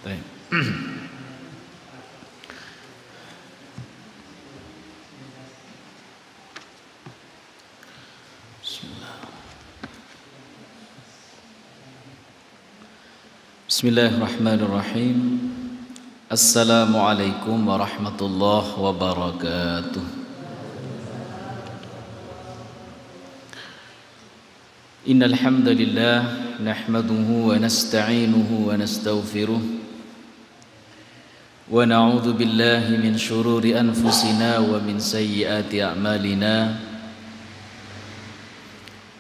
Baik. Bismillahirrahmanirrahim. Assalamualaikum warahmatullahi wabarakatuh. Innal hamdalillah nahmaduhu wa nasta'inuhu wa nastaghfiruh wa na'udzu billahi min shururi anfusina wa min sayyiati a'malina.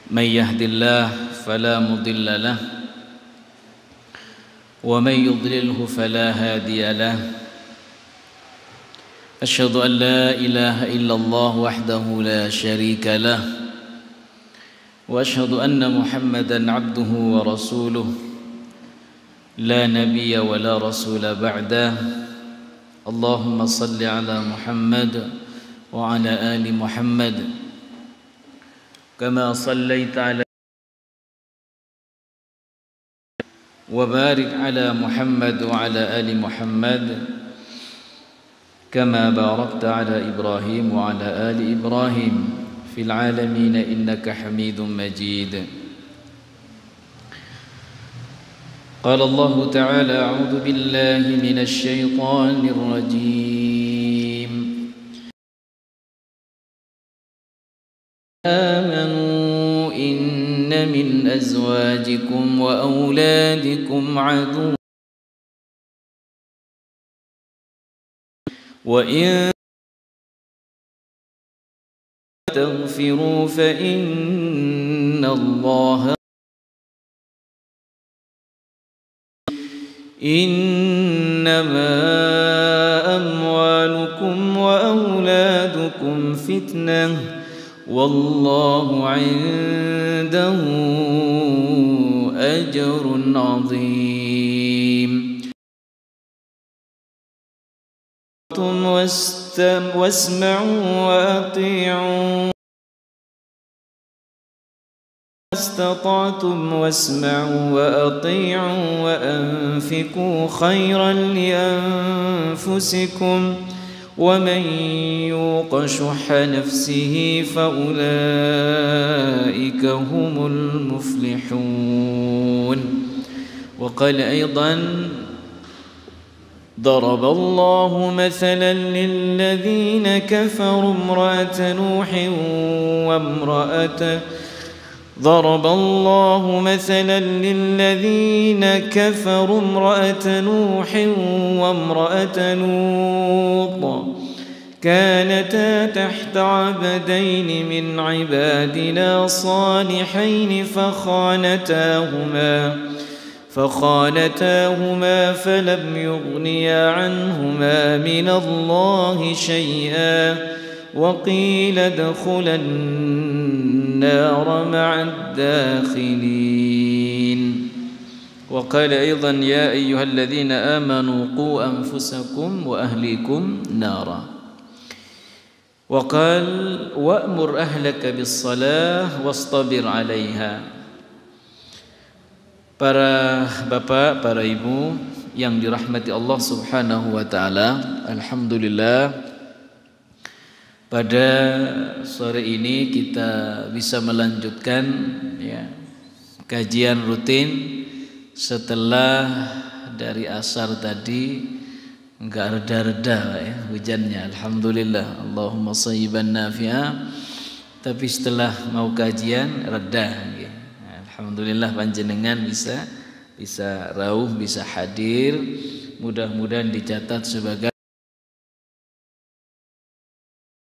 May yahdihillahu fala mudilla lahu ومن يضلله فلا هادي له أشهد أن لا إله إلا الله وحده لا شريك له وأشهد أن محمدا عبده ورسوله لا نبي ولا رسول بعده اللهم صل على محمد وعلى آل محمد كما صليت على وبارك على محمد وعلى آل محمد كما باركت على إبراهيم وعلى آل إبراهيم في العالمين إنك حميد مجيد. قال الله تعالى أعوذ بالله من الشيطان الرجيم آمنوا إن من أزواجكم وأولادكم عدو وإن تغفروا فإن الله إنما أموالكم وأولادكم فتنة والله عنده أجر عظيم. واسمعوا وأطيعوا استطعتم واسمعوا وأطيعوا وأنفقوا خيرا لأنفسكم ومن يوق شح نفسه فأولئك هم المفلحون. وقال أيضا ضرب الله مثلا للذين كفروا امرأة نوح ضرب الله مثلا للذين كفروا امرأة نوح وامرأة لوط كانتا تحت عبدين من عبادنا صالحين فخانتاهما فلم يغنيا عنهما من الله شيئا وقيل ادخلا النار مع الداخلين. وقال أيضا يا أيها الذين آمنوا قوا أنفسكم وأهليكم نارا. وقال وأمر أهلك بالصلاة واصطبر عليها. Para bapak, para ibu yang dirahmati Allah Subhanahu wa taala, alhamdulillah pada sore ini kita bisa melanjutkan ya, kajian rutin setelah dari asar tadi enggak reda-reda ya hujannya, alhamdulillah, Allahumma shayyiban nafi'a. Tapi setelah mau kajian reda ya. Alhamdulillah panjenengan bisa rauh, bisa hadir, mudah-mudahan dicatat sebagai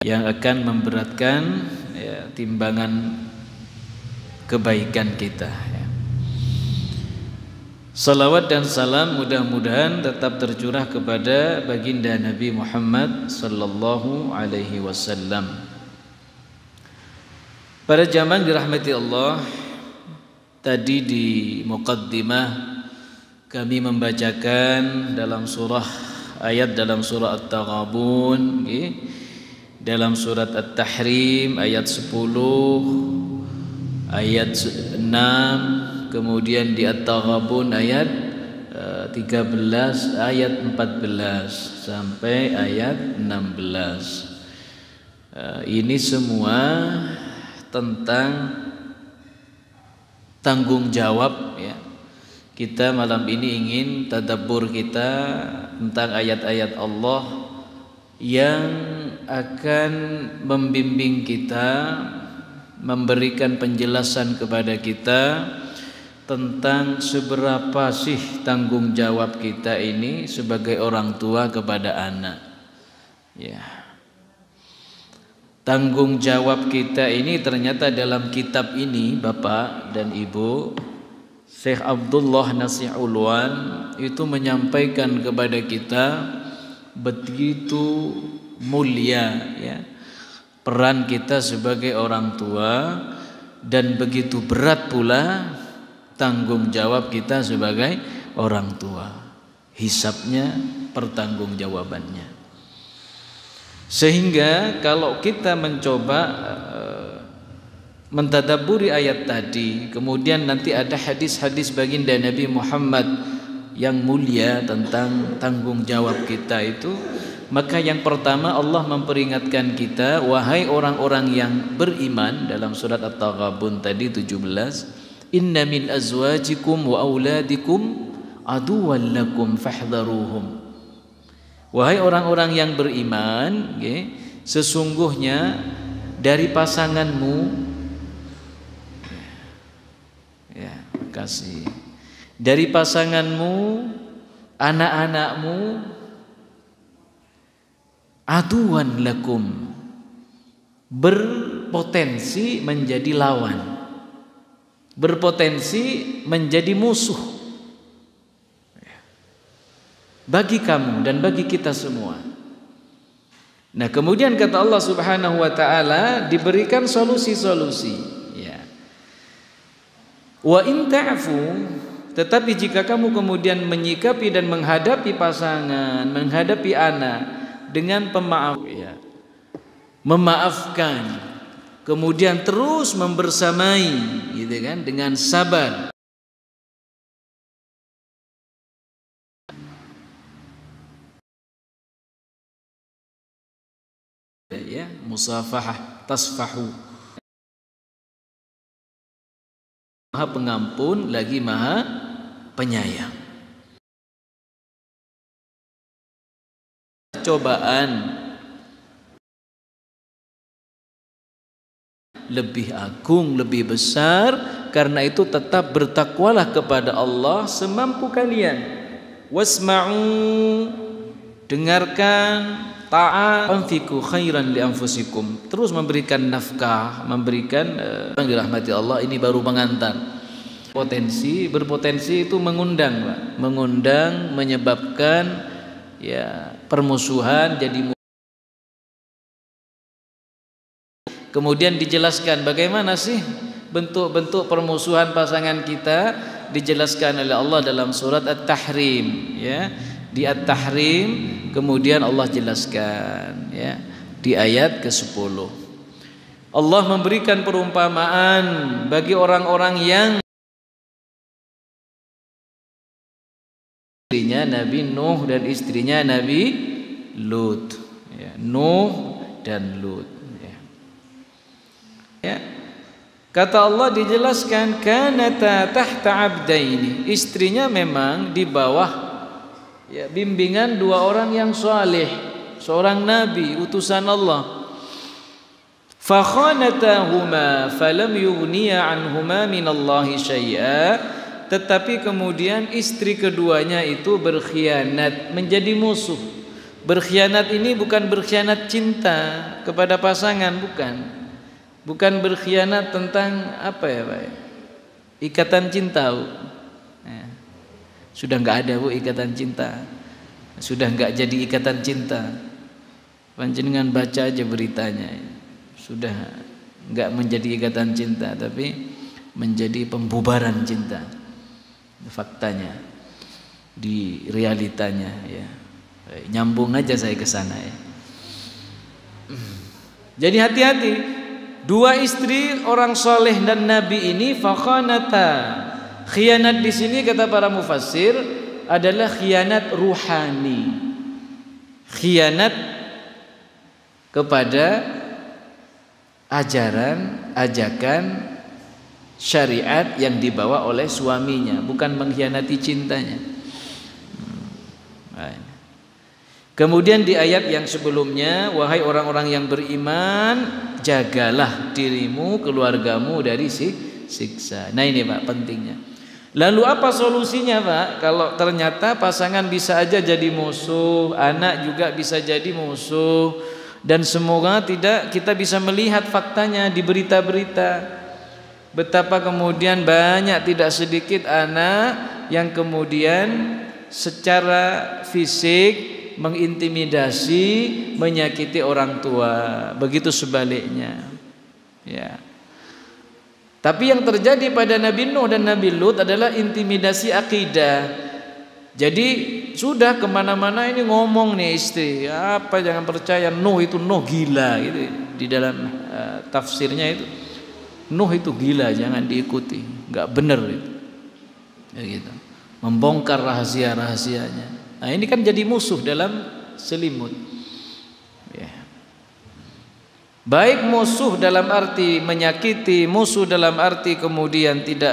yang akan memberatkan ya, timbangan kebaikan kita ya. Salawat dan salam mudah-mudahan tetap tercurah kepada baginda Nabi Muhammad sallallahu alaihi wasallam. Para jamaah dirahmati Allah, tadi di muqaddimah kami membacakan dalam ayat dalam surah At-Taghabun okay? Dalam surat At-Tahrim ayat 10, ayat 6, kemudian di At-Taghabun ayat 13 ayat 14 sampai ayat 16. Ini semua tentang tanggung jawab ya. Kita malam ini ingin tadabbur kita tentang ayat-ayat Allah yang akan membimbing kita, memberikan penjelasan kepada kita tentang seberapa sih tanggung jawab kita ini sebagai orang tua kepada anak. Ya. Tanggung jawab kita ini ternyata dalam kitab ini Bapak dan Ibu, Syekh Abdullah Nasih Ulwan itu menyampaikan kepada kita begitu mulia ya peran kita sebagai orang tua, dan begitu berat pula tanggung jawab kita sebagai orang tua, hisabnya, pertanggungjawabannya. Sehingga kalau kita mencoba mentadabburi ayat tadi, kemudian nanti ada hadis-hadis baginda Nabi Muhammad yang mulia tentang tanggung jawab kita itu, maka yang pertama Allah memperingatkan kita, wahai orang-orang yang beriman, dalam surat At-Taghabun tadi 17, inna min azwajikum wa auladikum aduwwan lakum fahdharuhum. Wahai orang-orang yang beriman, sesungguhnya dari pasanganmu, ya, kasih, dari pasanganmu, anak-anakmu, aduwan lakum, berpotensi menjadi lawan, berpotensi menjadi musuh bagi kamu dan bagi kita semua. Nah, kemudian kata Allah Subhanahu wa taala diberikan solusi-solusi ya. Wa in ta'fu, tetapi jika kamu kemudian menyikapi dan menghadapi pasangan, menghadapi anak dengan pemaaf ya, memaafkan, kemudian terus membersamai gitu kan, dengan sabar, ya, musafahah, tasfahu, Maha pengampun lagi Maha penyayang. Cobaan lebih agung, lebih besar, karena itu tetap bertakwalah kepada Allah semampu kalian. Wasma'u, dengarkan, ta'at, anfiqu khairan li anfusikum, terus memberikan nafkah, memberikan dirahmati Allah. Ini baru pengantar. Berpotensi itu mengundang, Pak. Mengundang, menyebabkan ya permusuhan jadi. Kemudian dijelaskan bagaimana sih bentuk-bentuk permusuhan pasangan kita, dijelaskan oleh Allah dalam surat At-Tahrim ya. Di At-Tahrim kemudian Allah jelaskan ya di ayat ke-10. Allah memberikan perumpamaan bagi orang-orang yang istrinya Nabi Nuh dan istrinya Nabi Lut ya, Nuh dan Lut ya. Ya. Kata Allah dijelaskan kanata tahta abdaini, istrinya memang di bawah ya bimbingan dua orang yang saleh, seorang nabi utusan Allah. Fa khanatahuma falam yughniya anhuma minallahi syai'a, tetapi kemudian istri keduanya itu berkhianat, menjadi musuh. Berkhianat ini bukan berkhianat cinta kepada pasangan, bukan berkhianat tentang apa ya Pak, ikatan cinta Bu. Ya. Sudah nggak ada Bu ikatan cinta, sudah nggak jadi ikatan cinta. Panjenengan baca aja beritanya, sudah nggak menjadi ikatan cinta, tapi menjadi pembubaran cinta. Faktanya, di realitanya ya. Nyambung aja saya ke sana ya. Jadi hati-hati. Dua istri orang soleh dan nabi ini fakhanata. Khianat di sini kata para mufassir adalah khianat ruhani, khianat kepada ajaran, ajakan syariat yang dibawa oleh suaminya, bukan mengkhianati cintanya. Kemudian di ayat yang sebelumnya, wahai orang-orang yang beriman, jagalah dirimu, keluargamu dari siksa. Nah ini Pak pentingnya. Lalu apa solusinya Pak? Kalau ternyata pasangan bisa aja jadi musuh, anak juga bisa jadi musuh, dan semoga tidak kita bisa melihat faktanya di berita-berita, betapa kemudian banyak tidak sedikit anak yang kemudian secara fisik mengintimidasi, menyakiti orang tua, begitu sebaliknya. Ya. Tapi yang terjadi pada Nabi Nuh dan Nabi Lut adalah intimidasi akidah. Jadi sudah kemana-mana ini ngomong nih istri, apa jangan percaya Nuh itu Nuh gila gitu. Di dalam tafsirnya itu Nuh itu gila, jangan diikuti, nggak benar itu. Ya gitu. Membongkar rahasia-rahasianya. Nah ini kan jadi musuh dalam selimut. Ya. Baik musuh dalam arti menyakiti, musuh dalam arti kemudian tidak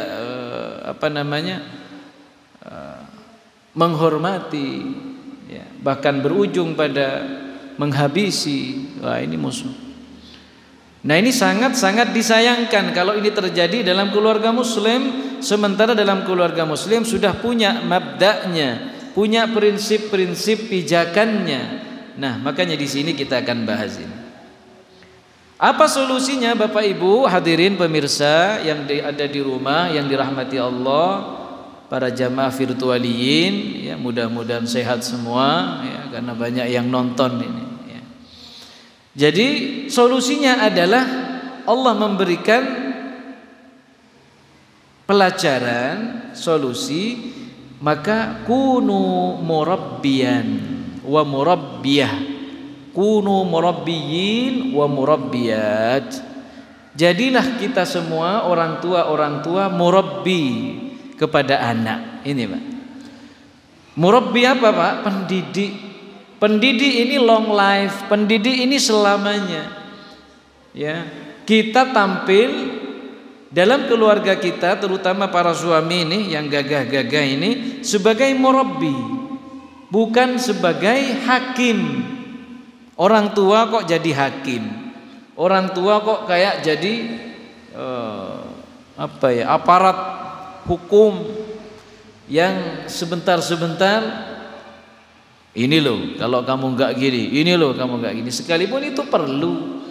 menghormati, ya, bahkan berujung pada menghabisi. Wah ini musuh. Nah ini sangat-sangat disayangkan kalau ini terjadi dalam keluarga Muslim, sementara dalam keluarga Muslim sudah punya mabda'nya, punya prinsip-prinsip pijakannya. Nah, makanya di sini kita akan bahas ini. Apa solusinya Bapak Ibu hadirin pemirsa yang ada di rumah yang dirahmati Allah, para jamaah virtualiyin, ya mudah-mudahan sehat semua, ya karena banyak yang nonton ini. Ya. Jadi solusinya adalah Allah memberikan pelajaran, solusi. Maka kunu murabbiyan wa murabbiyah, kunu murabbiyin wa murabbiyat. Jadilah kita semua orang tua murabbi kepada anak. Ini Pak. Murabbi apa Pak? Pendidik. Pendidik ini long life, pendidik ini selamanya. Ya, kita tampil dalam keluarga kita, terutama para suami ini yang gagah-gagah ini, sebagai murabbi, bukan sebagai hakim. Orang tua kok jadi hakim, orang tua kok kayak jadi aparat hukum yang sebentar-sebentar ini loh kalau kamu nggak gini, ini loh kamu nggak gini, sekalipun itu perlu.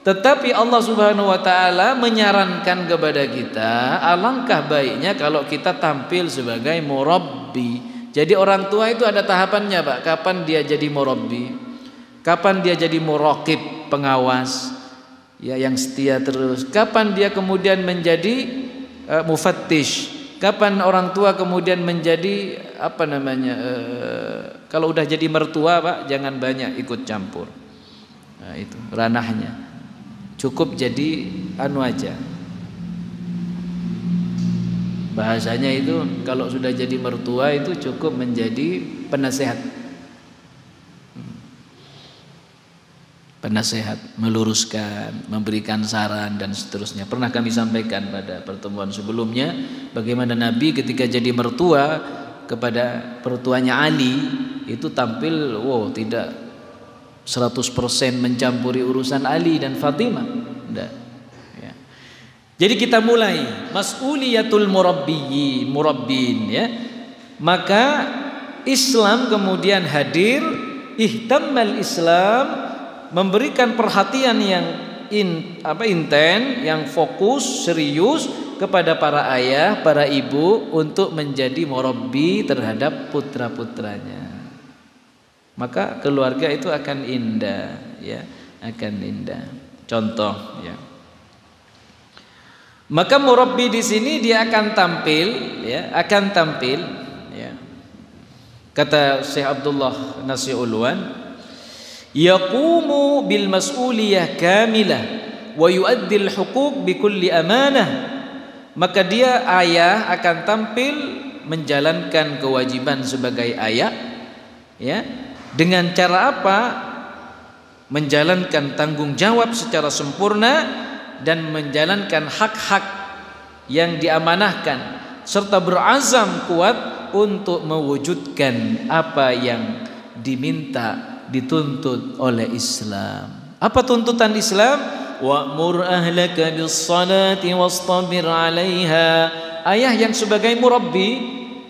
Tetapi Allah Subhanahu wa taala menyarankan kepada kita, alangkah baiknya kalau kita tampil sebagai murabbi. Jadi orang tua itu ada tahapannya, Pak. Kapan dia jadi murabbi? Kapan dia jadi muraqib, pengawas? Ya, yang setia terus. Kapan dia kemudian menjadi mufattish? Kapan orang tua kemudian menjadi kalau udah jadi mertua, Pak, jangan banyak ikut campur. Nah, itu ranahnya. Cukup jadi aja. Bahasanya itu kalau sudah jadi mertua itu cukup menjadi penasehat. Penasehat, meluruskan, memberikan saran dan seterusnya. Pernah kami sampaikan pada pertemuan sebelumnya bagaimana Nabi ketika jadi mertua kepada mertuanya Ali itu tampil tidak 100% mencampuri urusan Ali dan Fatimah. Enggak. Ya. Jadi kita mulai mas'uliyatul murabbin ya. Maka Islam kemudian hadir, ihtammal Islam memberikan perhatian yang inten, yang fokus, serius kepada para ayah, para ibu untuk menjadi murabbi terhadap putra-putranya. Maka keluarga itu akan indah, ya, akan indah. Contoh, ya. Maka murabbi di sini dia akan tampil, ya, ya. Kata Syekh Abdullah Nasi'ulwan, yaqumu bil mas'uliyah kamilah wa yu'addil huquq bi kulli amanah. Maka dia ayah akan tampil menjalankan kewajiban sebagai ayah, ya. Dengan cara apa? Menjalankan tanggung jawab secara sempurna dan menjalankan hak-hak yang diamanahkan serta berazam kuat untuk mewujudkan apa yang diminta, dituntut oleh Islam. Apa tuntutan Islam? Wa'mur ahlaka bis-salati wastabir 'alaiha. Ayah yang sebagai murabbi,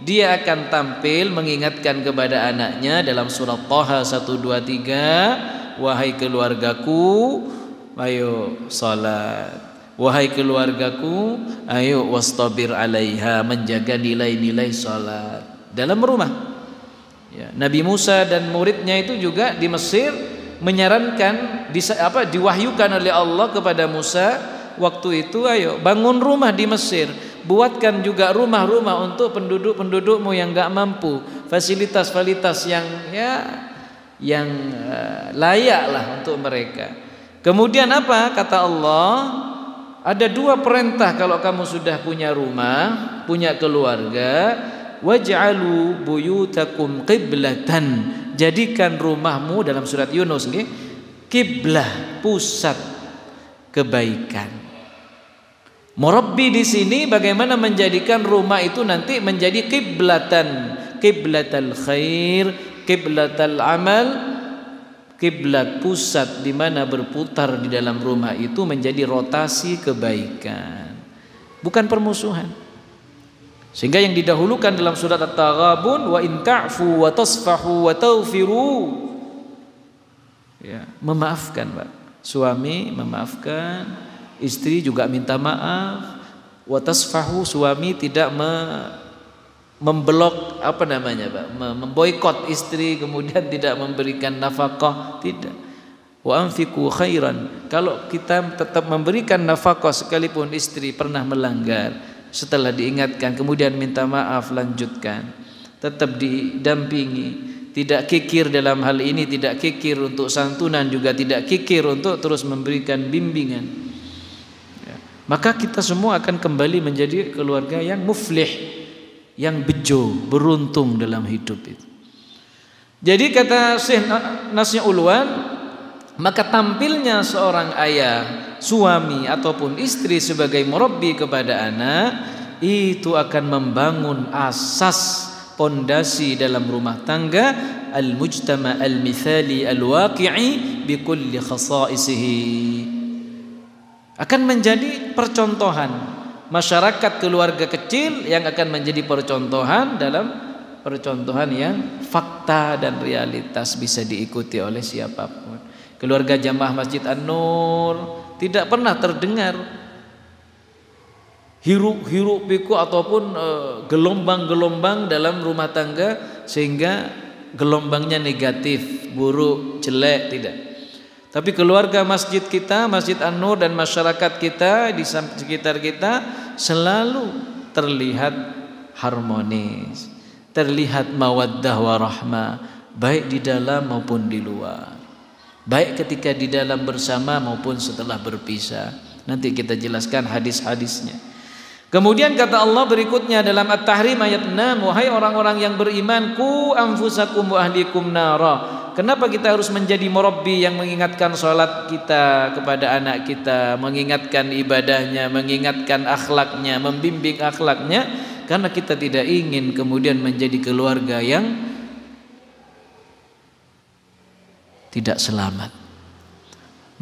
dia akan tampil mengingatkan kepada anaknya dalam surah Thaha 123, wahai keluargaku, ayo salat. Wahai keluargaku, ayo wastabir 'alaiha, menjaga nilai-nilai salat dalam rumah. Ya, Nabi Musa dan muridnya itu juga di Mesir menyarankan, diwahyukan oleh Allah kepada Musa waktu itu, ayo bangun rumah di Mesir, buatkan juga rumah-rumah untuk penduduk-pendudukmu yang enggak mampu, fasilitas-fasilitas yang layak lah untuk mereka. Kemudian apa kata Allah? Ada dua perintah kalau kamu sudah punya rumah, punya keluarga. Waj'alu buyutakum qiblatan, jadikan rumahmu dalam surat Yunus nggih, kiblah, pusat kebaikan. Murabbi di sini bagaimana menjadikan rumah itu nanti menjadi kiblatan, kiblatal khair, kiblatal amal, kiblat pusat di mana berputar di dalam rumah itu menjadi rotasi kebaikan, bukan permusuhan. Sehingga yang didahulukan dalam surat At-Taghabun, wa in ta'fu wa tasfahu wa taghfiru, ya, memaafkan, Pak. Suami memaafkan, istri juga minta maaf. Wa tasfahu, suami tidak memblok Pak, memboikot istri kemudian tidak memberikan nafkah, tidak. Wa anfiqu khairan, kalau kita tetap memberikan nafkah sekalipun istri pernah melanggar, setelah diingatkan kemudian minta maaf, lanjutkan, tetap didampingi, tidak kikir dalam hal ini, tidak kikir untuk santunan, juga tidak kikir untuk terus memberikan bimbingan, ya. Maka kita semua akan kembali menjadi keluarga yang muflih, yang bejo, beruntung dalam hidup itu. Jadi kata Syekh Nasnya Ulwan, maka tampilnya seorang ayah, suami ataupun istri sebagai murabbi kepada anak itu akan membangun asas pondasi dalam rumah tangga, al-mujtama al-mithali al-waqi'i bi kulli khasaisihi, akan menjadi percontohan masyarakat keluarga kecil yang akan menjadi percontohan dalam percontohan yang fakta dan realitas bisa diikuti oleh siapapun. Keluarga jamaah Masjid An-Nur tidak pernah terdengar hiruk pikuk ataupun gelombang-gelombang dalam rumah tangga sehingga gelombangnya negatif, buruk, jelek, tidak. Tapi keluarga masjid kita, Masjid An-Nur, dan masyarakat kita di sekitar kita selalu terlihat harmonis, terlihat mawaddah warahmah, baik di dalam maupun di luar, baik ketika di dalam bersama maupun setelah berpisah. Nanti kita jelaskan hadis-hadisnya. Kemudian kata Allah berikutnya dalam At-Tahrim ayat 6, wahai orang-orang yang beriman, ku anfusakum wa ahlikum nara. Kenapa kita harus menjadi murabbi yang mengingatkan sholat kita kepada anak kita, mengingatkan ibadahnya, mengingatkan akhlaknya, membimbing akhlaknya? Karena kita tidak ingin kemudian menjadi keluarga yang tidak selamat,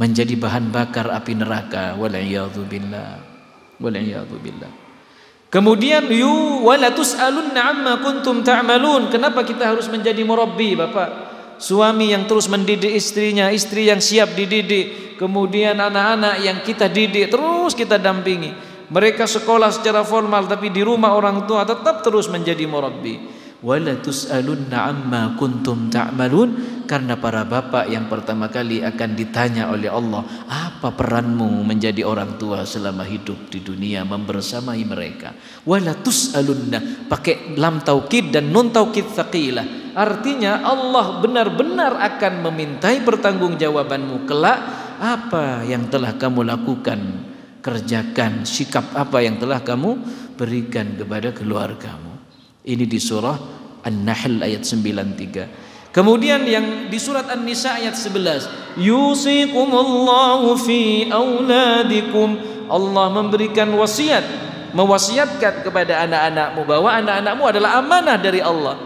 menjadi bahan bakar api neraka. Wal'iyadzubillah, wal'iyadzubillah. Kemudian wala tus'alunna amma kuntum ta'malun. Kenapa kita harus menjadi murabbi, Bapak? Suami yang terus mendidik istrinya, istri yang siap dididik, kemudian anak-anak yang kita didik, terus kita dampingi. Mereka sekolah secara formal tapi di rumah orang tua tetap terus menjadi murabbi. Wala tus'alunna amma kuntum ta'malun, karena para bapak yang pertama kali akan ditanya oleh Allah, apa peranmu menjadi orang tua selama hidup di dunia membersamai mereka. Wala tus'alunna pakai lam taukid dan nun taukid tsaqilah, artinya Allah benar-benar akan memintai pertanggungjawabanmu kelak, apa yang telah kamu lakukan, kerjakan, sikap apa yang telah kamu berikan kepada keluargamu. Ini di surah An-Nahl ayat 93. Kemudian yang di surat An-Nisa ayat 11, yusikumullahu fi auladikum. Allah memberikan wasiat, mewasiatkan kepada anak-anakmu bahwa anak-anakmu adalah amanah dari Allah.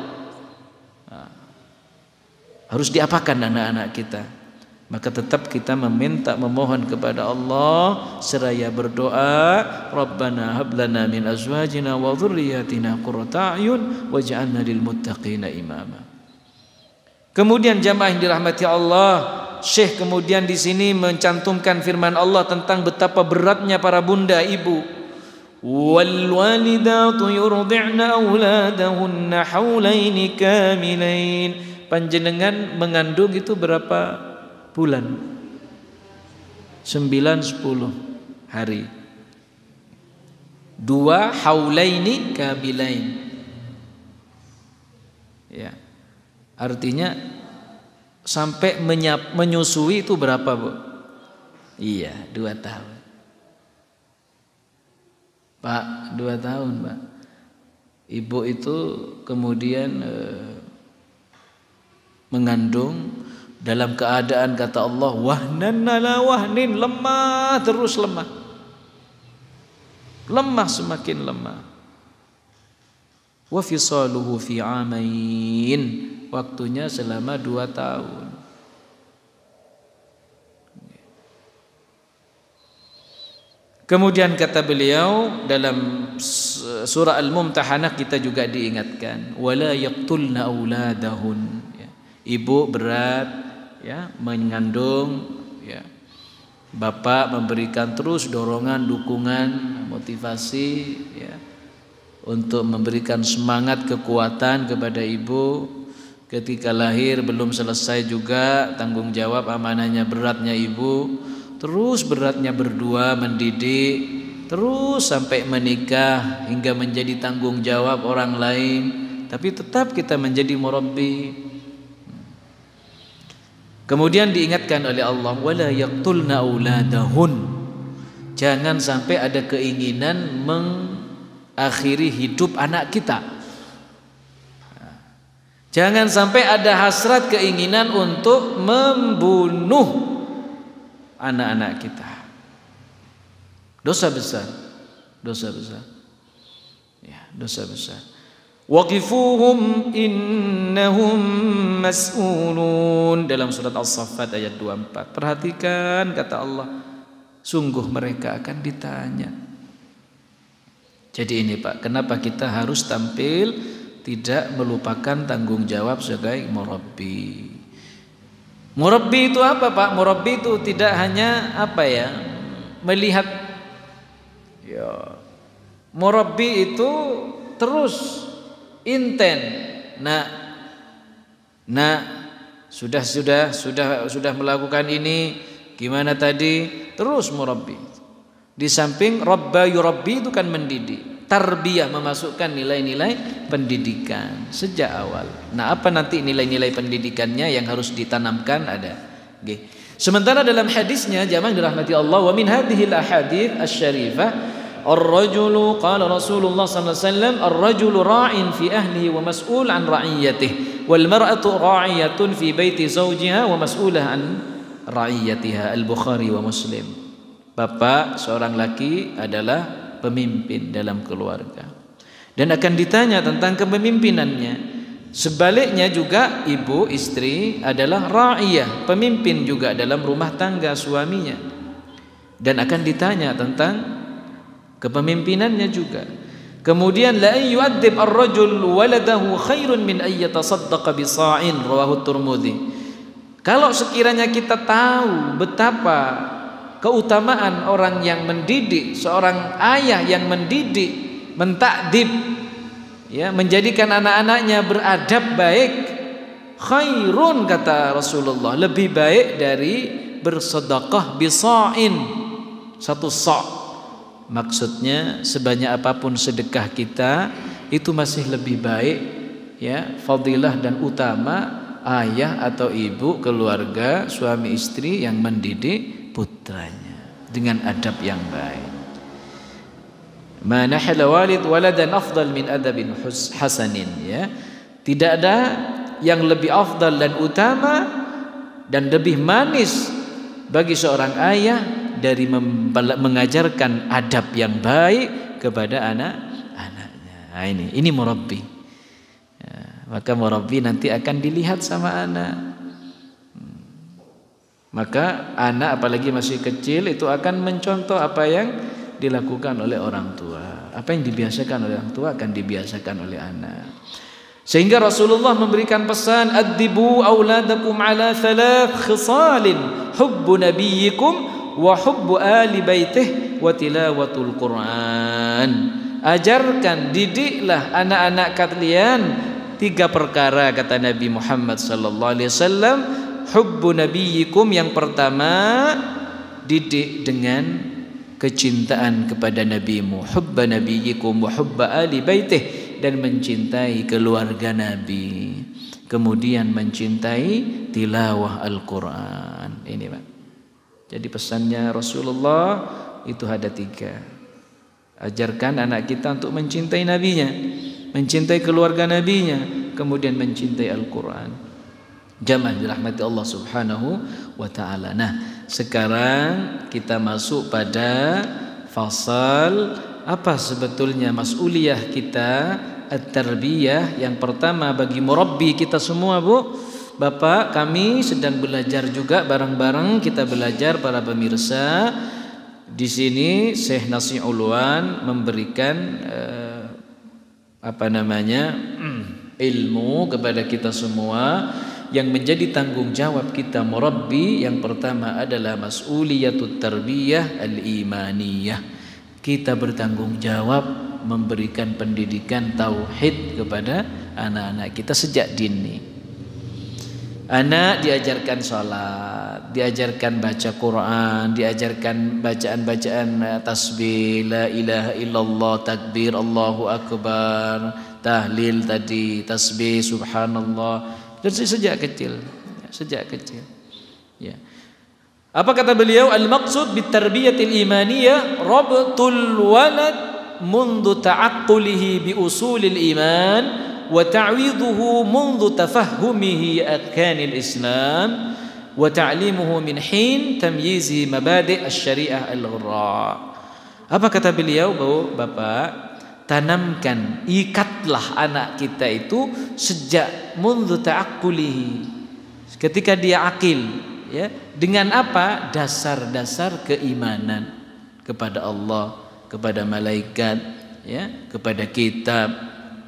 Harus diapakan anak-anak kita? Maka tetap kita meminta, memohon kepada Allah seraya berdoa, Rabbana hab lana min azwajina wa dhurriyyatina qurrata a'yun waj'alna lil muttaqina imama. Kemudian jamaah yang dirahmati Allah, Syekh kemudian di sini mencantumkan firman Allah tentang betapa beratnya para bunda ibu. Wal walidatu yurdi'na auladahunna haulaini kamilain. Panjenengan mengandung itu berapa bulan? 9-10 hari. 2 haulaini kamilain. Ya. Artinya sampai menyusui itu berapa, Bu? Iya, 2 tahun. Pak, 2 tahun, Pak. Ibu itu kemudian mengandung dalam keadaan kata Allah wahnan ala wahnin, lemah, terus lemah. Lemah, semakin lemah. Wa fisaluhu fi amain, waktunya selama 2 tahun. Kemudian kata beliau dalam surah Al-Mumtahanah kita juga diingatkan wala yaqtulna auladahun. Ibu berat ya mengandung ya. Bapak memberikan terus dorongan, dukungan, motivasi ya untuk memberikan semangat, kekuatan kepada ibu. Ketika lahir belum selesai juga tanggung jawab amanahnya, beratnya ibu. Terus beratnya berdua mendidik, terus sampai menikah hingga menjadi tanggung jawab orang lain. Tapi tetap kita menjadi murabbi. Kemudian diingatkan oleh Allah wala yaqtulna auladahun. Jangan sampai ada keinginan mengakhiri hidup anak kita. Jangan sampai ada hasrat keinginan untuk membunuh anak-anak kita. Dosa besar. Dosa besar. Ya, dosa besar. Waqifuhum innahum mas'ulun, dalam surat As-Saffat ayat 24. Perhatikan kata Allah, sungguh mereka akan ditanya. Jadi ini Pak, kenapa kita harus tampil tidak melupakan tanggung jawab sebagai murabbi. Murabbi itu apa Pak? Murabbi itu tidak hanya apa ya, melihat ya. Murabbi itu terus inten. Nah, sudah melakukan ini, gimana tadi? Terus murabbi. Di samping rabba yurabbi itu kan mendidik, tarbiyah memasukkan nilai-nilai pendidikan sejak awal. Nah, apa nanti nilai-nilai pendidikannya yang harus ditanamkan ada. Okay. Sementara dalam hadisnya jamaah dirahmati Allah, wa min hadhil ahadits asy-syarifah ar-rajulu qala Rasulullah sallallahu alaihi wasallam ar-rajulu ra'in fi ahlihi wa mas'ul an ra'iyatihi wal mar'atu ra'iyatun fi baiti zawjiha wa mas'ulah an ra'iyatiha. Al-Bukhari wa Muslim. Bapak seorang laki adalah pemimpin dalam keluarga dan akan ditanya tentang kepemimpinannya. Sebaliknya juga ibu, istri adalah ra'iyah, pemimpin juga dalam rumah tangga suaminya dan akan ditanya tentang kepemimpinannya juga. Kemudian la yu'addib ar-rajul waladahu khairun min ay yatasaddaqa bi sa'in, rawahu Tirmidzi. Kalau sekiranya kita tahu betapa keutamaan orang yang mendidik, seorang ayah yang mendidik, mentakdib ya, menjadikan anak-anaknya beradab baik, khairun kata Rasulullah, lebih baik dari bersedekah bisa'in, 1 sa'. Maksudnya sebanyak apapun sedekah kita itu masih lebih baik ya, fadilah dan utama ayah atau ibu, keluarga, suami istri yang mendidik putranya dengan adab yang baik. Ma nahala walid waladan afdal min adabin hasanin, ya. Tidak ada yang lebih afdal dan utama dan lebih manis bagi seorang ayah dari mengajarkan adab yang baik kepada anak-anaknya. Nah, ini murabbi. Ya, maka murabbi nanti akan dilihat sama anak. Maka anak apalagi masih kecil itu akan mencontoh apa yang dilakukan oleh orang tua. Apa yang dibiasakan oleh orang tua akan dibiasakan oleh anak. Sehingga Rasulullah memberikan pesan, addibu auladakum ala thalath khisalin, hubbu nabiyyikum wa hubbu ali baitih wa tilawatul Quran. Ajarkan, didiklah anak-anak kalian 3 perkara, kata Nabi Muhammad sallallahu alaihi wasallam. Hubbu nabiyyikum, yang pertama, didik dengan kecintaan kepada nabimu, hubba nabiyyikum wa hubba ali baitih, dan mencintai keluarga Nabi, kemudian mencintai tilawah Al-Quran. Ini Pak. Jadi pesannya Rasulullah itu ada 3. Ajarkan anak kita untuk mencintai nabinya, mencintai keluarga nabinya, kemudian mencintai Al-Quran. Jamaah dirahmati Allah subhanahu wa ta'ala. Nah, sekarang kita masuk pada fasal apa sebetulnya mas'uliyah kita at-tarbiyah. Yang pertama bagi murabbi kita semua, Bu, Bapak, kami sedang belajar juga bareng-bareng, kita belajar para pemirsa. Di sini Syekh Nasih Ulwan memberikan ilmu kepada kita semua yang menjadi tanggung jawab kita murabbi. Yang pertama adalah mas'uliyatut tarbiyah al-imaniyah. Kita bertanggung jawab memberikan pendidikan tauhid kepada anak-anak kita sejak dini. Anak diajarkan sholat, diajarkan baca Quran, diajarkan bacaan-bacaan tasbih, la ilaha illallah, takbir, Allahu akbar, tahlil tadi, tasbih, subhanallah, dan sejak kecil, ya. Apa kata beliau? Al-maqsud bit-tarbiyatil imaniyah rabtul walad mundu ta'aqqulihi bi usulil iman wa ta'widuhu mundu tafahhumihi arkanil Islam wa ta'limuhu min hin tamyizi mabadi' asy-syari'ah al-ghurra. Apa kata beliau, Bapak? Tanamkan, ikatlah anak kita itu sejak mundu ta'aqqulihi, ketika dia akil, ya, dengan apa? Dasar-dasar keimanan kepada Allah, kepada malaikat, ya, kepada kitab,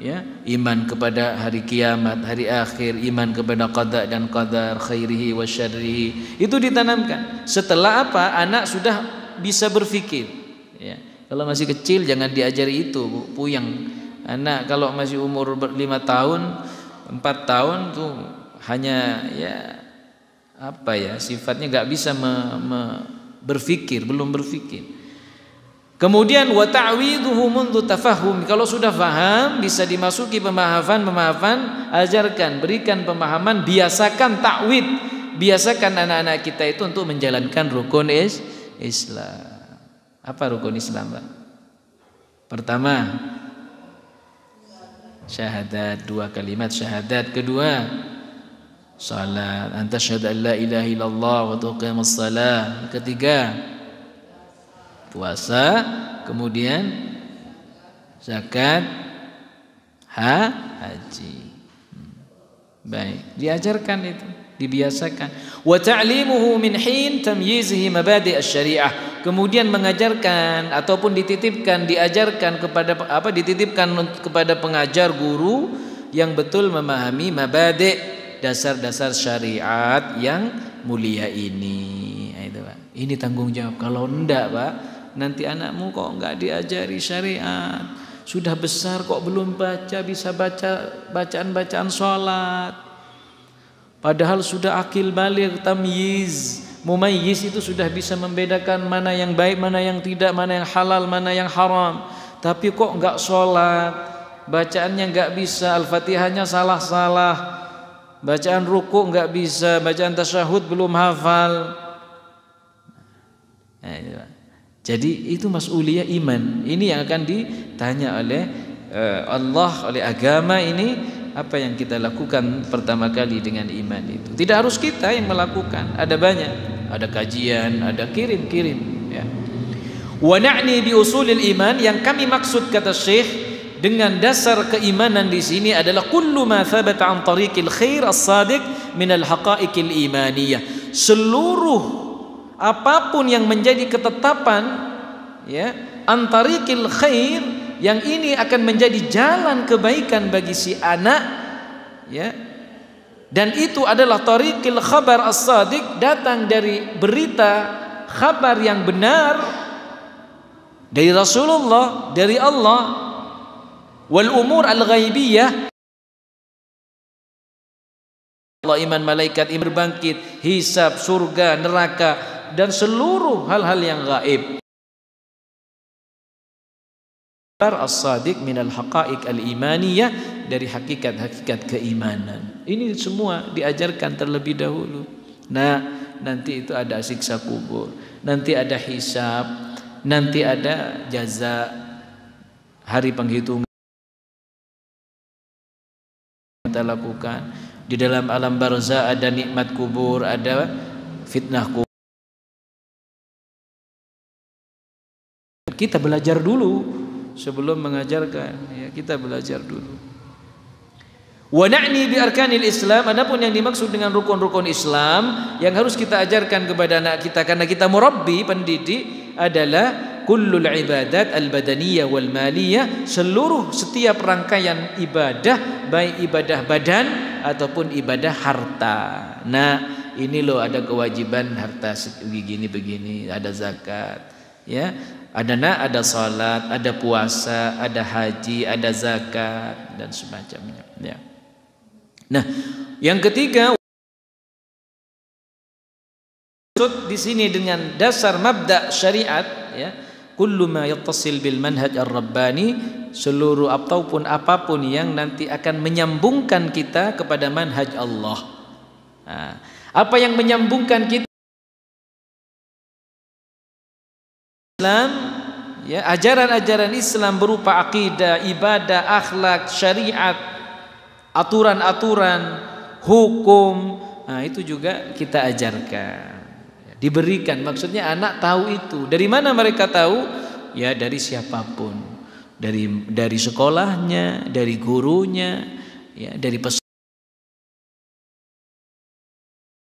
ya, iman kepada hari kiamat, hari akhir, iman kepada qada dan qadar, khairihi wa syarrihi. Itu ditanamkan. Setelah apa? Anak sudah bisa berpikir, ya. Kalau masih kecil jangan diajari itu, Bu, puyeng. Anak kalau masih umur 5 tahun, 4 tahun tuh hanya sifatnya nggak bisa berpikir, belum berpikir. Kemudian wa ta'widuhu mundu tafahum, kalau sudah faham bisa dimasuki pemahaman, ajarkan, berikan pemahaman, biasakan ta'wid, biasakan anak-anak kita itu untuk menjalankan rukun Islam. Apa rukun Islam, Pak? Pertama, syahadat, 2 kalimat syahadat. Kedua, salat, anta syahadu an la ilaha illallah wa tuqimus salah. Ketiga, puasa. Kemudian zakat, haji. Baik, diajarkan itu, dibiasakan. Wa ta'limuhu min hin tamyizihi mabadi' asy-syari'ah. Kemudian mengajarkan ataupun diajarkan kepada pengajar guru yang betul memahami mabadi', dasar-dasar syariat yang mulia ini. Itu, Pak. Ini tanggung jawab. Kalau enggak, Pak, nanti anakmu kok enggak diajari syariat, sudah besar kok belum bisa baca bacaan-bacaan sholat, padahal sudah akil baligh, tamyiz, mumayyiz, itu sudah bisa membedakan mana yang baik, mana yang tidak, mana yang halal, mana yang haram, tapi kok enggak sholat, bacaannya enggak bisa, al-fatihahnya salah-salah, bacaan ruku enggak bisa, bacaan tasyahud belum hafal. Jadi itu mas'uliyah iman. Ini yang akan ditanya oleh Allah, oleh agama ini. Apa yang kita lakukan pertama kali dengan iman itu. Tidak harus kita yang melakukan. Ada banyak. Ada kajian, ada kirim-kirim. Ya. Wa na'ni bi usulil iman, yang kami maksud kata Syekh dengan dasar keimanan di sini adalah kullu ma thabata an tariqil khair as-sadiq min al-haqa'iqil imaniyah. Seluruh apapun yang menjadi ketetapan ya an tariqil khair, yang ini akan menjadi jalan kebaikan bagi si anak ya, dan itu adalah tariqil khabar as-sadiq, datang dari berita khabar yang benar dari Rasulullah, dari Allah, wal umur al-ghaibiyah, Allah, iman malaikat, iman berbangkit, hisab, surga, neraka, dan seluruh hal-hal yang gaib. As-sadiq minal haqa'iq al-imaniyah, dari hakikat-hakikat keimanan. Ini semua diajarkan terlebih dahulu. Nah, nanti itu ada siksa kubur, nanti ada hisab, nanti ada jaza, hari penghitungan kita lakukan. Di dalam alam barzah ada nikmat kubur, ada fitnah kubur. Kita belajar dulu sebelum mengajarkan, ya, kita belajar dulu. Wa na'ni bi arkanil Islam, adapun yang dimaksud dengan rukun-rukun Islam yang harus kita ajarkan kepada anak kita karena kita murabbi, pendidik, adalah kullul ibadat al-badaniyah wal maliyah, seluruh setiap rangkaian ibadah, baik ibadah badan ataupun ibadah harta. Nah, ini loh ada kewajiban harta begini, ada zakat, ya. Ada salat, ada puasa, ada haji, ada zakat dan semacamnya. Ya. Nah, yang ketiga, maksud di sini dengan dasar mabda syariat, ya, kullu ma yattasil bil manhaj ar-rabbani, seluruh ataupun apapun yang nanti akan menyambungkan kita kepada manhaj Allah. Nah, apa yang menyambungkan kita Islam, ya, ajaran-ajaran Islam berupa akidah, ibadah, akhlak, syariat, aturan-aturan, hukum, nah itu juga kita ajarkan. Diberikan, maksudnya anak tahu itu. Dari mana mereka tahu? Ya dari siapapun, dari sekolahnya, dari gurunya, ya dari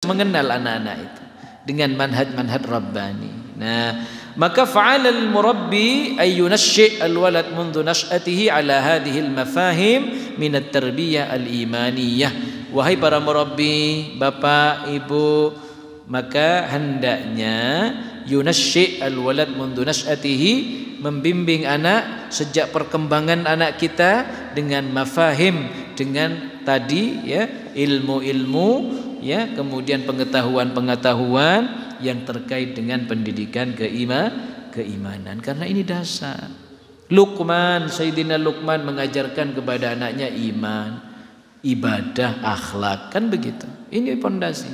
mengenal anak-anak itu dengan manhaj-manhaj rabbani. Nah, maka fa'alal murabbi ay yunashshi' al-walad mundu nash'atihi ala hadhihi al-mafahim min at-tarbiyah al-imaniyah. Wahai para murabbi, bapak, ibu, maka hendaknya yunashshi' al-walad mundu nash'atihi, membimbing anak sejak perkembangan anak kita dengan mafahim, dengan tadi ya ilmu-ilmu, ya, kemudian pengetahuan-pengetahuan yang terkait dengan pendidikan keimanan, karena ini dasar. Luqman, Sayyidina Luqman mengajarkan kepada anaknya iman, ibadah, akhlak, kan begitu. Ini pondasi.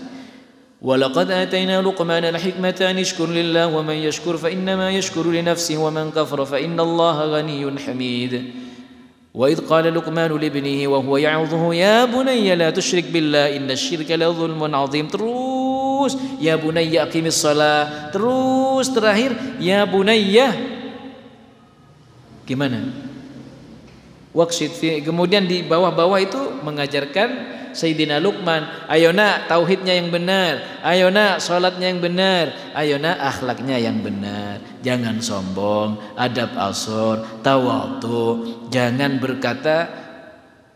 Walaqad atayna Luqmana al-hikmata an yashkur lillah wa man yashkur fa innama yashkuru li nafsihi wa man kafara fa innallaha ghaniyyun hamid. Wa idh qala Luqmanu li ibnihi wa huwa ya'udhuhu ya bunayya la tusyrik billah innasyirka la dhulmun 'adzim. Terus ya bunayya aqimis shalah, terus terakhir ya bunayya gimana? Waqsid fi, kemudian di bawah-bawah itu mengajarkan Sayyidina Luqman, ayo nak tauhidnya yang benar, ayo nak salatnya yang benar, ayo nak akhlaknya yang benar. Jangan sombong, adab asor, tawadhu, jangan berkata,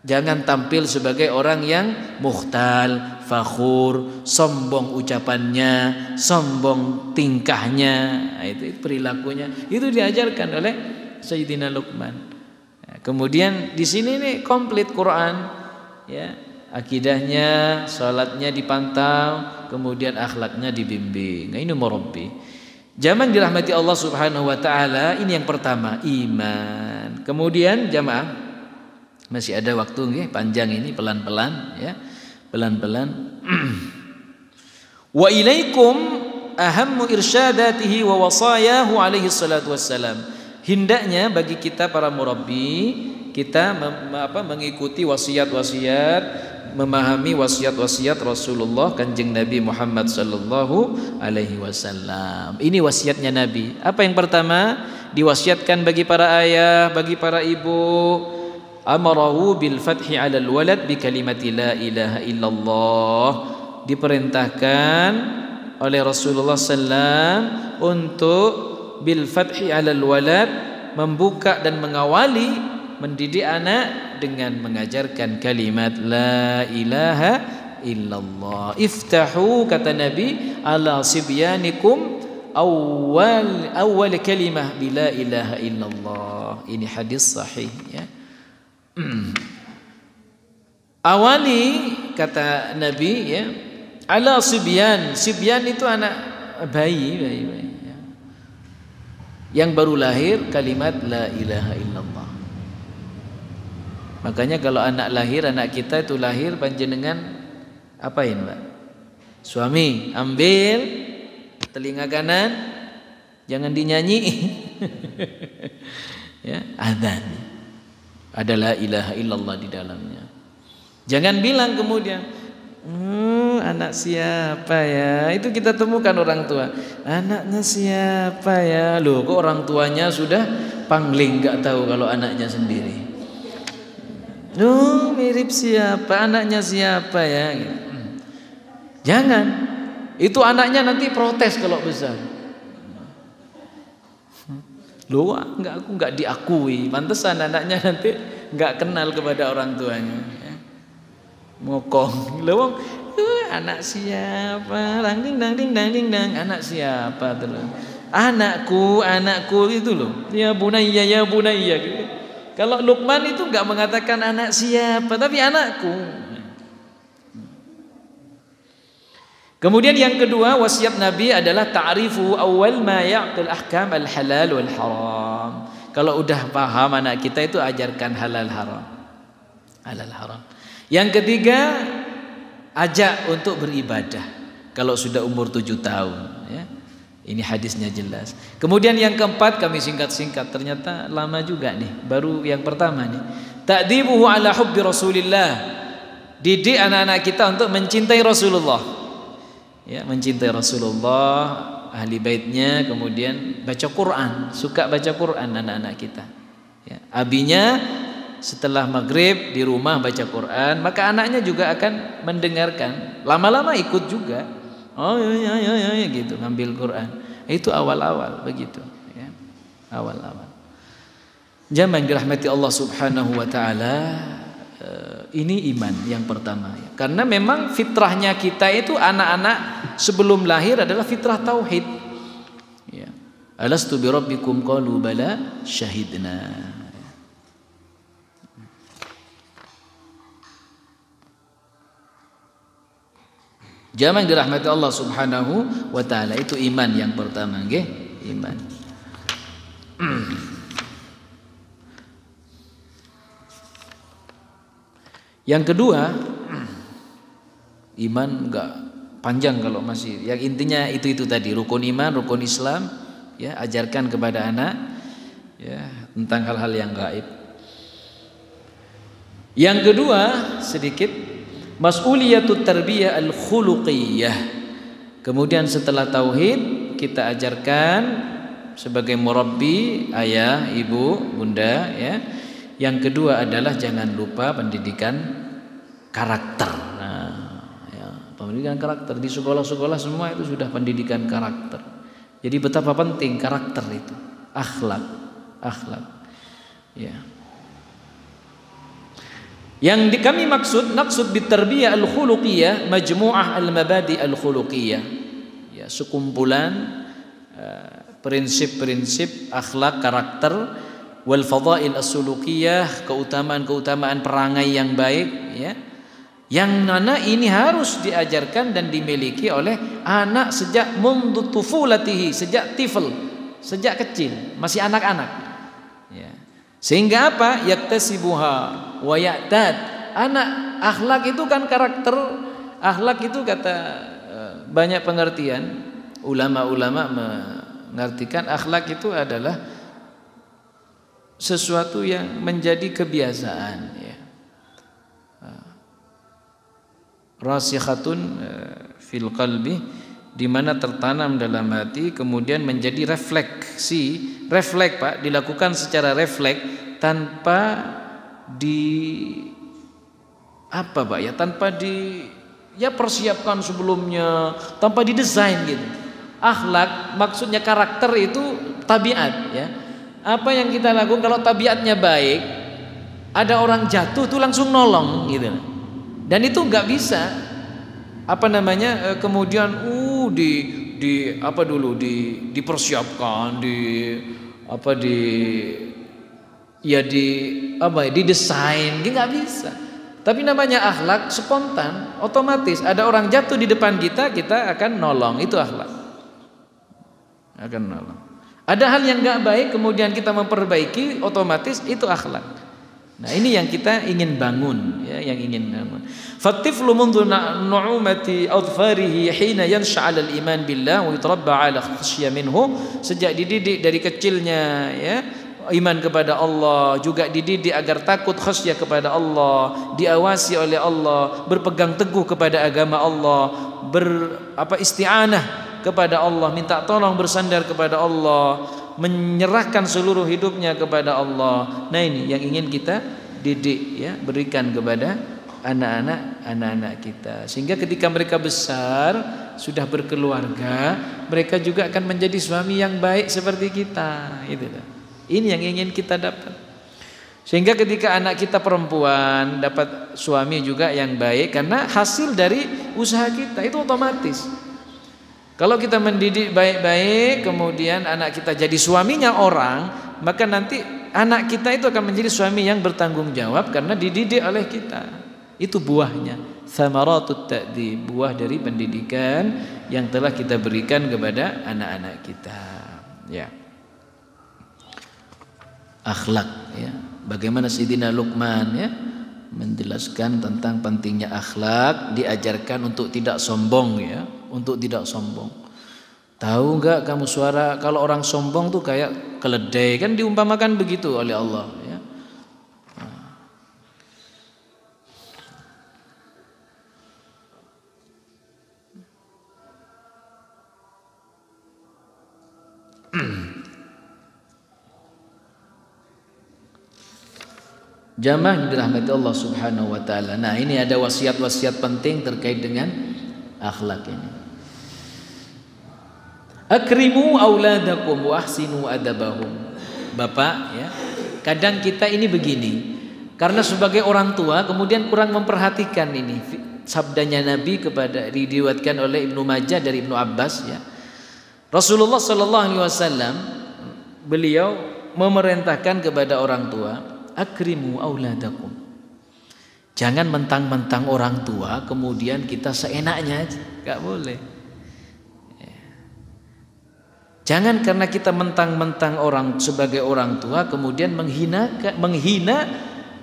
jangan tampil sebagai orang yang mukhtal, fakhur, sombong ucapannya, sombong tingkahnya. Nah, itu perilakunya. Itu diajarkan oleh Sayyidina Luqman. Nah, kemudian di sini nih komplit Quran, ya. Akidahnya, salatnya dipantau, kemudian akhlaknya dibimbing. Nah, ini murabbi. Jamaah dirahmati Allah Subhanahu wa taala, ini yang pertama, iman. Kemudian jamaah masih ada waktu nggih, panjang ini, pelan-pelan ya. Pelan-pelan. Wa ilaikum ahammu irsyadatihi wa wasayahu alaihi salatu wassalam. Hendaknya bagi kita para murabbi, kita mengikuti wasiat-wasiat, memahami wasiat-wasiat Rasulullah Kanjeng Nabi Muhammad sallallahu alaihi wasallam. Ini wasiatnya Nabi. Apa yang pertama? Diwasiatkan bagi para ayah, bagi para ibu, amarahu bil fathi 'alal walad bi kalimati la ilaha illallah. Diperintahkan oleh Rasulullah sallam untuk bil fathi 'alal walad, membuka dan mengawali mendidik anak dengan mengajarkan kalimat la ilaha illallah. Iftahu, kata Nabi, ala sibyanikum awal kalimah bila ilaha illallah. Ini hadis sahih ya. Awali, kata Nabi ya, ala sibyan. Sibyan itu anak bayi ya, yang baru lahir, kalimat la ilaha illallah. Makanya kalau anak lahir, anak kita itu lahir, panjenengan apain, Mbak? Suami ambil telinga kanan, jangan dinyanyi. Ya, adzan. Ada la ilaha illallah di dalamnya. Jangan bilang kemudian, anak siapa ya? Itu kita temukan orang tua. Anaknya siapa ya? Loh, kok orang tuanya sudah pangling, nggak tahu kalau anaknya sendiri. Mirip siapa? Anaknya siapa ya? Jangan. Itu anaknya nanti protes kalau besar. Loh, aku nggak diakui. Pantesan anaknya nanti nggak kenal kepada orang tuanya. Mokong. Loh, anak siapa? Ding dang, anak siapa terus? Anakku itu loh. Ya bunayya gitu. Kalau Luqman itu nggak mengatakan anak siapa, tapi anakku. Kemudian yang kedua, wasiat Nabi adalah ta'rifu awal ma ya'qil ahkam al-halal wal haram. Kalau udah paham anak kita itu ajarkan halal haram. Halal haram. Yang ketiga, ajak untuk beribadah kalau sudah umur 7 tahun ya. Ini hadisnya jelas. Kemudian yang keempat, kami singkat-singkat, ternyata lama juga nih, baru yang pertama nih. Ta'dibuhu ala hubbi Rasulillah. Didik anak-anak kita untuk mencintai Rasulullah. Ya, mencintai Rasulullah, ahli baitnya, kemudian baca Quran, suka baca Quran anak-anak kita. Ya, abinya setelah maghrib di rumah baca Quran, maka anaknya juga akan mendengarkan. Lama-lama ikut juga. Oh ya gitu, ngambil Quran. Itu awal-awal begitu ya. Awal-awal. Jamaah yang dirahmati Allah Subhanahu wa taala, ini iman yang pertama ya. Karena memang fitrahnya kita itu anak-anak sebelum lahir adalah fitrah tauhid. Ya. Alastu bi rabbikum qalu bala syahidna. Jamaah yang dirahmati Allah Subhanahu wa taala, itu iman yang pertama nggih, iman. Yang kedua, iman enggak panjang kalau masih. Yang intinya itu tadi, rukun iman, rukun Islam ya, ajarkan kepada anak ya tentang hal-hal yang gaib. Yang kedua, sedikit mas'uliyatut tarbiyah al-khuluqiyah. Kemudian setelah tauhid, kita ajarkan sebagai murabbi, ayah, ibu, bunda ya. Yang kedua adalah jangan lupa pendidikan karakter. Nah, ya, pendidikan karakter di sekolah-sekolah semua itu sudah pendidikan karakter. Jadi betapa penting karakter itu, akhlak. Ya. Yang kami maksud bitarbiyah al-khuluqiyah majmu'ah al-mabadi al-khuluqiyah. Ya, sekumpulan prinsip-prinsip akhlak karakter, wal fadail as-sulukiyah, keutamaan-keutamaan perangai yang baik ya. Yang mana ini harus diajarkan dan dimiliki oleh anak sejak mundu tufulatihi, sejak tifl, sejak kecil, masih anak-anak. Ya. Sehingga apa? Yaktasibuha wa ya'tad. Anak akhlak itu kan karakter. Akhlak itu kata banyak pengertian. ulama-ulama mengartikan akhlak itu adalah sesuatu yang menjadi kebiasaan, ya. Rasikhatun fil qalbi, di mana tertanam dalam hati, kemudian menjadi refleks Pak, dilakukan secara refleks tanpa tanpa persiapkan sebelumnya, tanpa didesain gitu. Akhlak maksudnya karakter itu tabiat, ya. Apa yang kita lakukan kalau tabiatnya baik, ada orang jatuh tuh langsung nolong gitu. Dan itu nggak bisa kemudian dipersiapkan, didesain, nggak bisa. Tapi namanya akhlak spontan, otomatis ada orang jatuh di depan kita akan nolong, itu akhlak. Akan nolong. Ada hal yang nggak baik kemudian kita memperbaiki, otomatis itu akhlak. Nah, ini yang kita ingin bangun, ya, yang ingin bangun. Fatiflu mundu nu'umati adfarihi hina yansha'al al-iman billah wa yutarabba 'ala khasyya minhu. Sejak dididik dari kecilnya, ya, iman kepada Allah, juga dididik agar takut khasyah kepada Allah, diawasi oleh Allah, berpegang teguh kepada agama Allah, isti'anah kepada Allah, minta tolong, bersandar kepada Allah, menyerahkan seluruh hidupnya kepada Allah. Nah, ini yang ingin kita didik, ya, berikan kepada anak-anak kita, sehingga ketika mereka besar sudah berkeluarga, mereka juga akan menjadi suami yang baik seperti kita. Ini yang ingin kita dapat, sehingga ketika anak kita perempuan dapat suami juga yang baik karena hasil dari usaha kita, itu otomatis. Kalau kita mendidik baik-baik, kemudian anak kita jadi suaminya orang, maka nanti anak kita itu akan menjadi suami yang bertanggung jawab karena dididik oleh kita. Itu buahnya, tsamaratut ta'dib, buah dari pendidikan yang telah kita berikan kepada anak-anak kita, ya. Akhlak, ya. Bagaimana Sayyidina Luqman, ya, menjelaskan tentang pentingnya akhlak, diajarkan untuk tidak sombong, ya, untuk tidak sombong. Tahu enggak kamu kalau orang sombong tuh kayak keledai, kan diumpamakan begitu oleh Allah, ya. Jamaah yang dirahmati Allah Subhanahu wa taala. Nah, ini ada wasiat-wasiat penting terkait dengan akhlak ini. Akrimu auladakum wa ahsinu adabahum. Bapak, ya, kadang kita ini begini, karena sebagai orang tua kemudian kurang memperhatikan ini sabdanya Nabi diriwayatkan oleh Ibnu Majah dari Ibnu Abbas, ya. Rasulullah sallallahu alaihi wasallam beliau memerintahkan kepada orang tua, akrimu auladakum. Jangan mentang-mentang orang tua kemudian kita seenaknya aja, enggak boleh. Jangan karena kita mentang-mentang sebagai orang tua kemudian menghina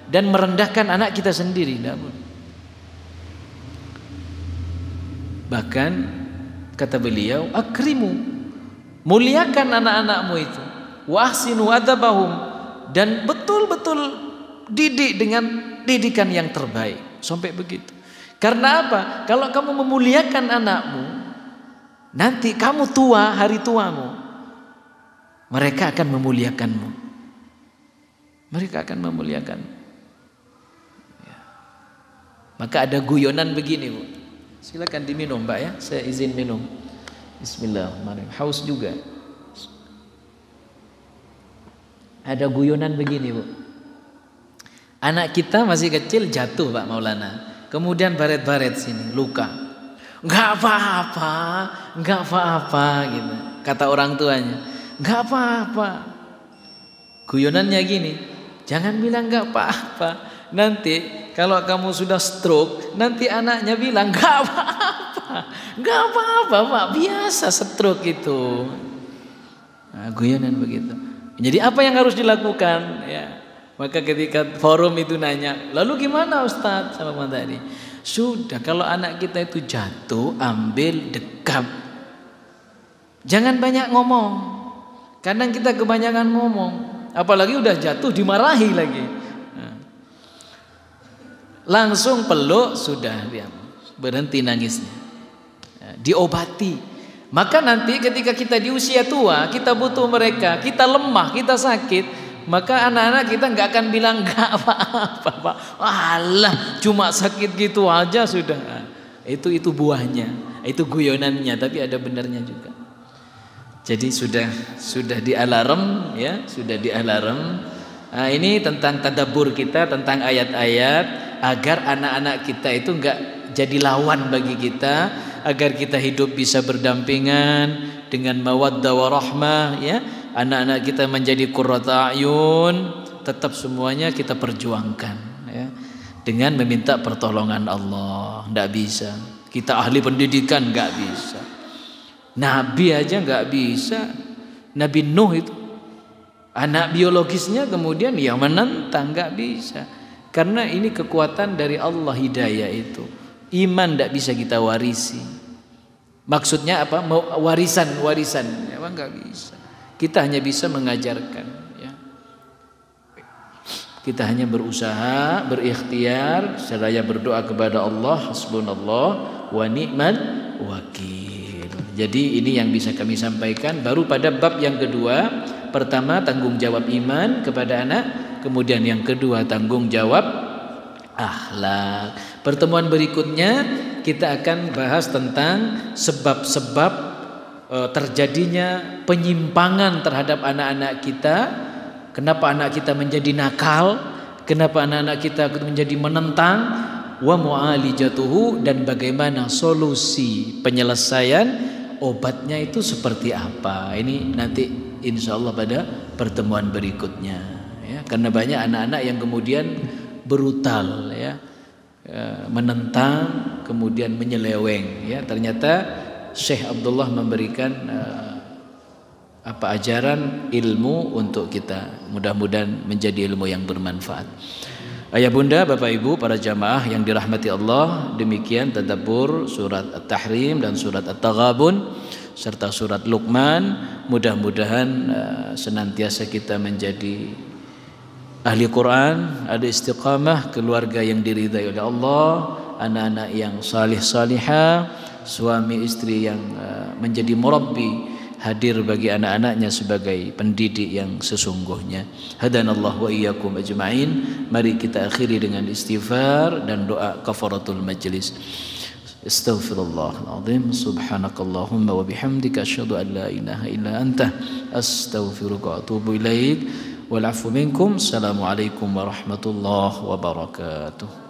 dan merendahkan anak kita sendiri, enggak boleh. Bahkan kata beliau, akrimu, muliakan anak-anakmu itu, wa ahsinu adabahum, dan betul-betul didik dengan didikan yang terbaik, sampai begitu. Karena apa? Kalau kamu memuliakan anakmu, nanti kamu tua, hari tuamu, mereka akan memuliakanmu. Mereka akan memuliakanmu, ya. Maka ada guyonan begini, Bu. Silakan diminum, Mbak, ya. Saya izin minum. Bismillahirrahmanirrahim. Haus juga. Ada guyonan begini, Bu. Anak kita masih kecil jatuh, Pak Maulana. Kemudian baret-baret sini, luka. Enggak apa-apa, enggak apa-apa gitu. Kata orang tuanya, enggak apa-apa. Guyonannya gini, jangan bilang enggak apa-apa. Nanti kalau kamu sudah stroke, nanti anaknya bilang enggak apa-apa. Enggak apa-apa, Pak. Biasa stroke itu. Nah, guyonan begitu. Jadi apa yang harus dilakukan, ya? Maka ketika forum itu nanya, lalu gimana Ustadz sama tadi? Sudah, kalau anak kita itu jatuh, ambil dekap, Jangan banyak ngomong. Kadang kita kebanyakan ngomong, apalagi udah jatuh dimarahi lagi. Langsung peluk, sudah diam, berhenti nangisnya, diobati. Maka nanti ketika kita di usia tua, kita butuh mereka, kita lemah, kita sakit, maka anak-anak kita nggak akan bilang nggak apa-apa, Pak. Alah, cuma sakit gitu aja sudah. Itu buahnya, itu guyonannya, tapi ada benarnya juga. Jadi sudah dialarm ya, sudah dialarm. Nah, ini tentang tadabbur kita tentang ayat-ayat agar anak-anak kita itu enggak jadi lawan bagi kita, agar kita hidup bisa berdampingan dengan mawaddah warahmah ya. Anak-anak kita menjadi qurrata a'yun, tetap semuanya kita perjuangkan ya. Dengan meminta pertolongan Allah, enggak bisa. Kita ahli pendidikan enggak bisa. Nabi aja enggak bisa. Nabi Nuh itu anak biologisnya kemudian yang menentang, enggak bisa. Karena ini kekuatan dari Allah, hidayah itu. Iman tidak bisa kita warisi. Maksudnya apa? Warisan. Emang nggak bisa. Kita hanya bisa mengajarkan. Ya. Kita hanya berusaha, berikhtiar, seraya berdoa kepada Allah. Hasbunallah wa ni'mal wakil. Jadi ini yang bisa kami sampaikan. Baru pada bab yang kedua. Pertama, tanggung jawab iman kepada anak. Kemudian yang kedua, tanggung jawab akhlak. Pertemuan berikutnya kita akan bahas tentang sebab-sebab terjadinya penyimpangan terhadap anak-anak kita. Kenapa anak kita menjadi nakal? Kenapa anak-anak kita menjadi menentang? Wa mu'alijatuhu, dan bagaimana solusi penyelesaian, obatnya itu seperti apa? Ini nanti insya Allah pada pertemuan berikutnya ya, karena banyak anak-anak yang kemudian brutal ya, menentang kemudian menyeleweng ya. Ternyata Syekh Abdullah memberikan ajaran ilmu untuk kita, mudah-mudahan menjadi ilmu yang bermanfaat. Ayah bunda, bapak ibu, para jamaah yang dirahmati Allah, demikian tadabbur surat At-Tahrim dan surat At-Taghabun serta surat Luqman. Mudah-mudahan senantiasa kita menjadi ahli Quran, ada istiqamah, keluarga yang diridai oleh Allah, anak-anak yang salih salihah, suami istri yang menjadi murabbi, hadir bagi anak-anaknya sebagai pendidik yang sesungguhnya. Hadanallahu wa iyyakum ajma'in. Mari kita akhiri dengan istighfar dan doa kafaratul majlis. Astaghfirullahaladzim. Subhanakallahumma wa bihamdika asyhadu an la ilaha illa anta astaghfiruka wa atubu ilaik. Wal afu minkum. Assalamualaikum warahmatullahi wabarakatuh.